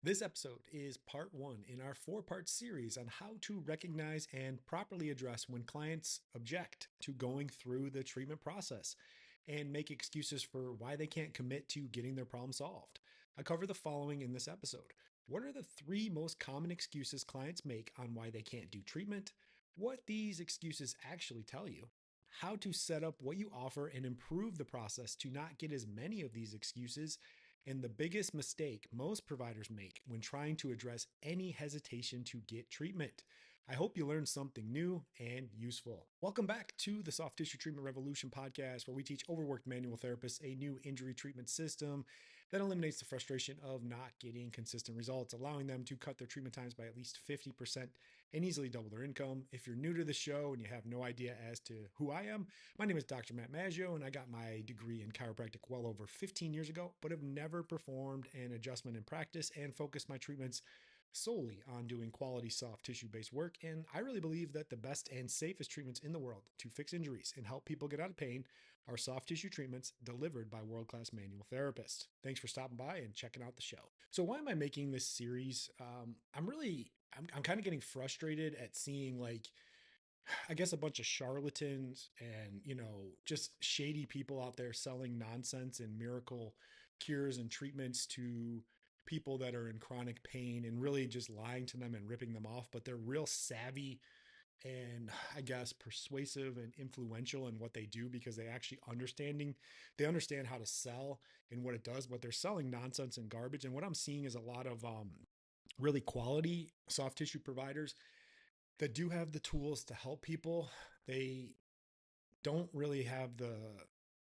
This episode is part one in our four-part series on how to recognize and properly address when clients object to going through the treatment process and make excuses for why they can't commit to getting their problem solved. I cover the following in this episode. What are the three most common excuses clients make on why they can't do treatment? What these excuses actually tell you? How to set up what you offer and improve the process to not get as many of these excuses, and the biggest mistake most providers make when trying to address any hesitation to get treatment. I hope you learned something new and useful. Welcome back to the Soft Tissue Treatment Revolution podcast, where we teach overworked manual therapists a new injury treatment system that eliminates the frustration of not getting consistent results, allowing them to cut their treatment times by at least 50% and easily double their income. If you're new to the show and you have no idea as to who I am, my name is Dr. Matt Maggio, and I got my degree in chiropractic well over 15 years ago, but have never performed an adjustment in practice and focused my treatments solely on doing quality soft tissue based work. And I really believe that the best and safest treatments in the world to fix injuries and help people get out of pain are soft tissue treatments delivered by world-class manual therapists. Thanks for stopping by and checking out the show. So why am I making this series? I'm kind of getting frustrated at seeing, like, I guess, a bunch of charlatans and, just shady people out there selling nonsense and miracle cures and treatments to people that are in chronic pain, and really just lying to them and ripping them off. But they're real savvy and, I guess, persuasive and influential in what they do, because they understand how to sell and what it does, but they're selling nonsense and garbage. And what I'm seeing is a lot of really quality soft tissue providers that do have the tools to help people. They don't really have the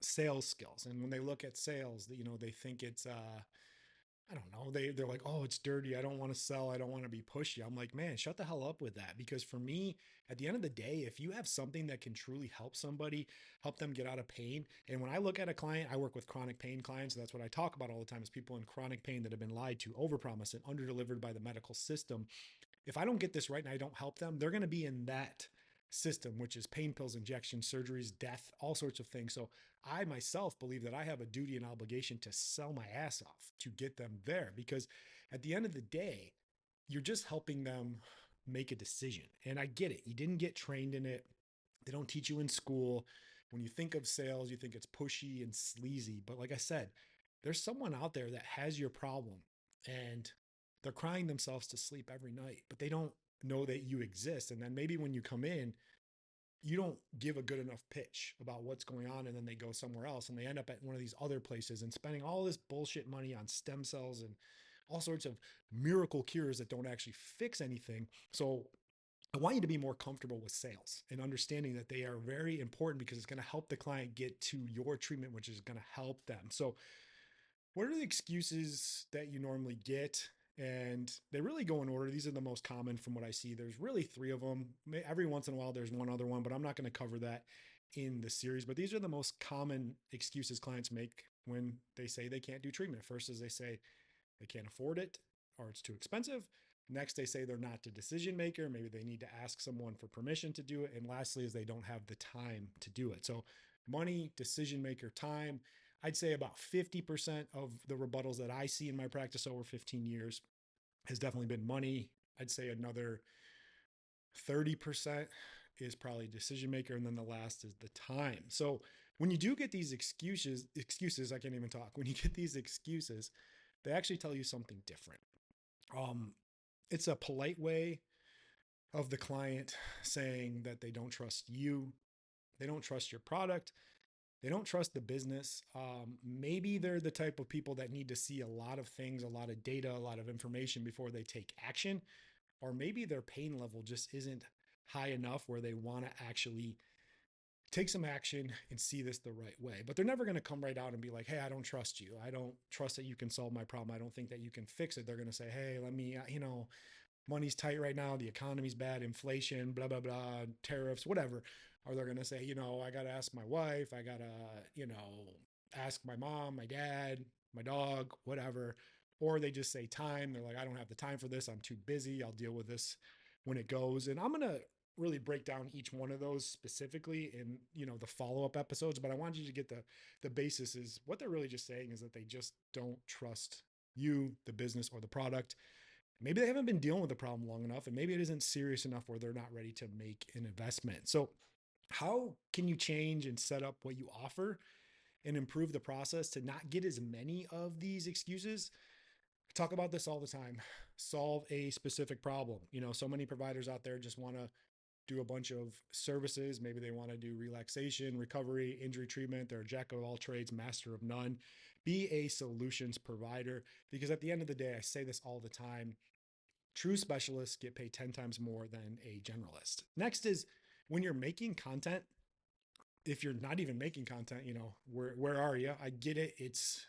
sales skills. And when they look at sales, they think it's, I don't know, they're like, oh, it's dirty. I don't want to sell. I don't want to be pushy. I'm like, man, shut the hell up with that. Because for me, at the end of the day, if you have something that can truly help somebody, help them get out of pain. And when I look at a client, I work with chronic pain clients. So that's what I talk about all the time, is people in chronic pain that have been lied to, overpromised, and underdelivered by the medical system. If I don't get this right and I don't help them, they're going to be in that system, which is pain pills, injections, surgeries, death, all sorts of things. So I myself believe that I have a duty and obligation to sell my ass off to get them there, because at the end of the day, you're just helping them make a decision. And I get it. You didn't get trained in it. They don't teach you in school. When you think of sales, you think it's pushy and sleazy. But like I said, there's someone out there that has your problem, and they're crying themselves to sleep every night, but they don't know that you exist. And then maybe when you come in, you don't give a good enough pitch about what's going on, and then they go somewhere else and they end up at one of these other places and spending all this bullshit money on stem cells and all sorts of miracle cures that don't actually fix anything. So I want you to be more comfortable with sales and understanding that they are very important, because it's going to help the client get to your treatment, which is going to help them. So what are the excuses that you normally get? And they really go in order. These are the most common from what I see. There's really three of them. Every once in a while, there's one other one, but I'm not going to cover that in the series. But these are the most common excuses clients make when they say they can't do treatment. First is they say they can't afford it, or it's too expensive. Next, they say they're not the decision maker. Maybe they need to ask someone for permission to do it. And lastly is they don't have the time to do it. So money, decision maker, time. I'd say about 50% of the rebuttals that I see in my practice over 15 years has definitely been money. I'd say another 30% is probably decision maker. And then the last is the time. So when you do get these excuses, I can't even talk. When you get these excuses, they actually tell you something different. It's a polite way of the client saying that they don't trust you. They don't trust your product. They don't trust the business. Maybe they're the type of people that need to see a lot of things, a lot of data, a lot of information before they take action. Or maybe their pain level just isn't high enough where they want to actually take some action and see this the right way. But they're never going to come right out and be like, hey, I don't trust you. I don't trust that you can solve my problem. I don't think that you can fix it. They're going to say, hey, let me, money's tight right now. The economy's bad, inflation, blah, blah, blah, tariffs, whatever. Or they're going to say, I got to ask my wife. I got to, ask my mom, my dad, my dog, whatever. Or they just say time. They're like, I don't have the time for this. I'm too busy. I'll deal with this when it goes. And I'm going to really break down each one of those specifically in, the follow-up episodes. But I want you to get the basis is what they're really just saying is that they just don't trust you, the business, or the product. Maybe they haven't been dealing with the problem long enough, and maybe it isn't serious enough where they're not ready to make an investment. So how can you change and set up what you offer and improve the process to not get as many of these excuses? I talk about this all the time. Solve a specific problem. So many providers out there just want to do a bunch of services. Maybe they want to do relaxation, recovery, injury treatment. They're a jack of all trades, master of none. Be a solutions provider, because at the end of the day, I say this all the time, true specialists get paid 10 times more than a generalist. Next is when you're making content. If you're not even making content, where are you? I get it. It's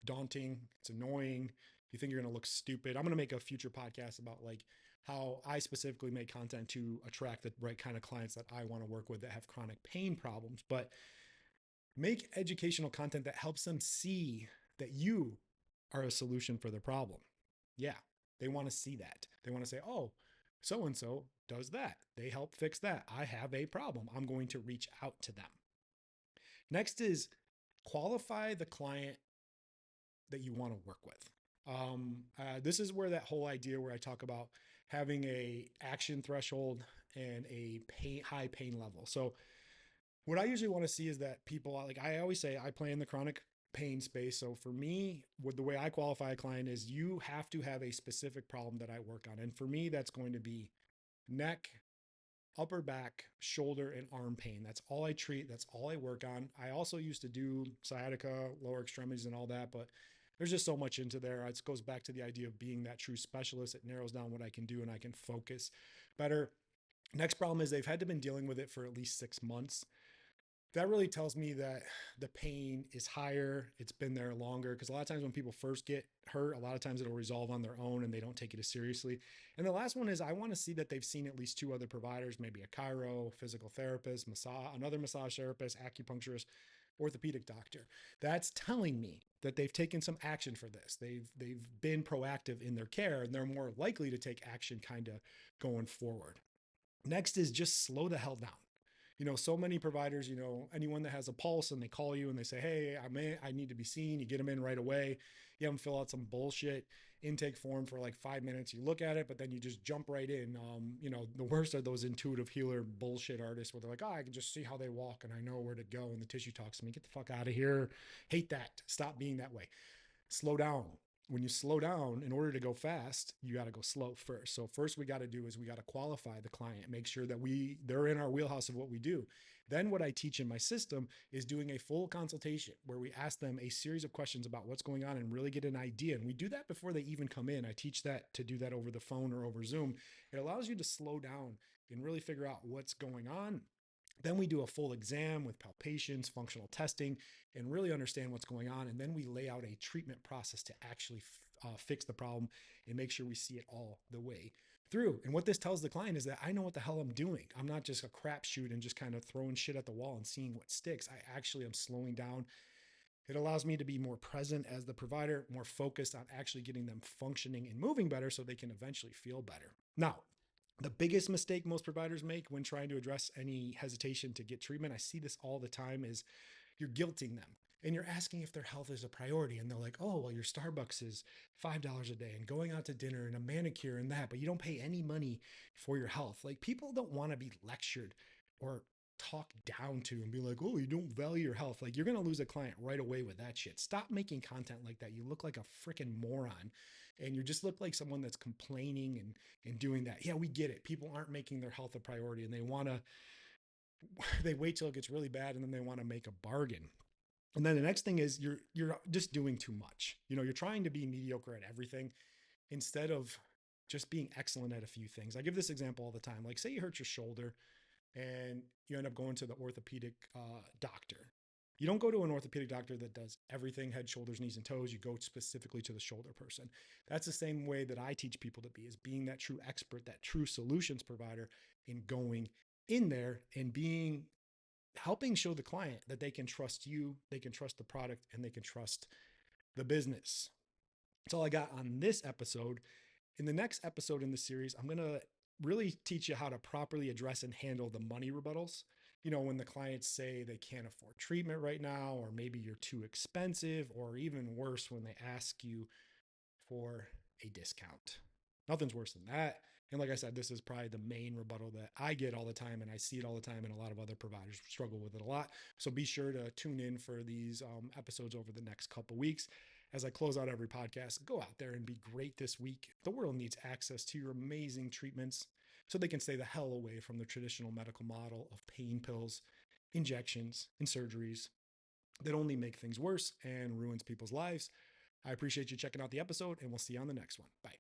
daunting. It's annoying. You think you're going to look stupid. I'm going to make a future podcast about like how I specifically make content to attract the right kind of clients that I want to work with that have chronic pain problems. But make educational content that helps them see that you are a solution for their problem. Yeah, they want to see that. They want to say, oh, so-and-so does that. They help fix that. I have a problem. I'm going to reach out to them. Next is qualify the client that you want to work with. This is where that whole idea where I talk about having a action threshold and a high pain level. So what I usually want to see is that people, like I always say, I play in the chronic pain space. So for me, the way I qualify a client is you have to have a specific problem that I work on. And for me, that's going to be neck, upper back, shoulder, and arm pain. That's all I treat. That's all I work on. I also used to do sciatica, lower extremities, and all that, but there's just so much into there. It goes back to the idea of being that true specialist. It narrows down what I can do and I can focus better. Next problem is they've had to been dealing with it for at least 6 months. That really tells me that the pain is higher. It's been there longer, because a lot of times when people first get hurt, a lot of times it'll resolve on their own and they don't take it as seriously. And the last one is I want to see that they've seen at least 2 other providers, maybe a chiro, physical therapist, another massage therapist, acupuncturist, orthopedic doctor. That's telling me that they've taken some action for this. They've been proactive in their care, and they're more likely to take action kind of going forward. Next is just slow the hell down. So many providers, anyone that has a pulse and they call you and they say, hey, I need to be seen. You get them in right away. You have them fill out some bullshit intake form for like 5 minutes. You look at it, but then you just jump right in. The worst are those intuitive healer bullshit artists where they're like, I can just see how they walk and I know where to go. And the tissue talks to me. Get the fuck out of here. Hate that. Stop being that way. Slow down. When you slow down, in order to go fast, you got to go slow first. So first we got to do is we got to qualify the client, make sure that they're in our wheelhouse of what we do. Then what I teach in my system is doing a full consultation where we ask them a series of questions about what's going on and really get an idea. And we do that before they even come in. I teach that to do that over the phone or over Zoom. It allows you to slow down and really figure out what's going on. Then we do a full exam with palpations, functional testing, and really understand what's going on. And then we lay out a treatment process to actually fix the problem and make sure we see it all the way through. And what this tells the client is that I know what the hell I'm doing. I'm not just a crapshoot and just kind of throwing shit at the wall and seeing what sticks. I actually am slowing down. It allows me to be more present as the provider, more focused on actually getting them functioning and moving better so they can eventually feel better. Now, the biggest mistake most providers make when trying to address any hesitation to get treatment, I see this all the time, is you're guilting them and you're asking if their health is a priority. And they're like, oh, well, your Starbucks is $5 a day and going out to dinner and a manicure and that, but you don't pay any money for your health. Like, people don't want to be lectured or talked down to and be like, oh, you don't value your health. Like, you're going to lose a client right away with that shit. Stop making content like that. You look like a freaking moron. And you just look like someone that's complaining and doing that. Yeah, we get it. People aren't making their health a priority, and they wait till it gets really bad and then they want to make a bargain. And then the next thing is you're just doing too much. You're trying to be mediocre at everything instead of just being excellent at a few things. I give this example all the time. Like, say you hurt your shoulder and you end up going to the orthopedic doctor. You don't go to an orthopedic doctor that does everything, head, shoulders, knees, and toes. You go specifically to the shoulder person. That's the same way that I teach people to be, is being that true expert, that true solutions provider, in going in there and helping show the client that they can trust you, they can trust the product, and they can trust the business. That's all I got on this episode. In the next episode in the series, I'm going to really teach you how to properly address and handle the money rebuttals. When the clients say they can't afford treatment right now, or maybe you're too expensive, or even worse, when they ask you for a discount. Nothing's worse than that. And like I said, this is probably the main rebuttal that I get all the time, and I see it all the time, and a lot of other providers struggle with it a lot. So be sure to tune in for these episodes over the next couple weeks. As I close out every podcast, go out there and be great this week. The world needs access to your amazing treatments so they can stay the hell away from the traditional medical model of pain pills, injections, and surgeries that only make things worse and ruins people's lives. I appreciate you checking out the episode, and we'll see you on the next one. Bye.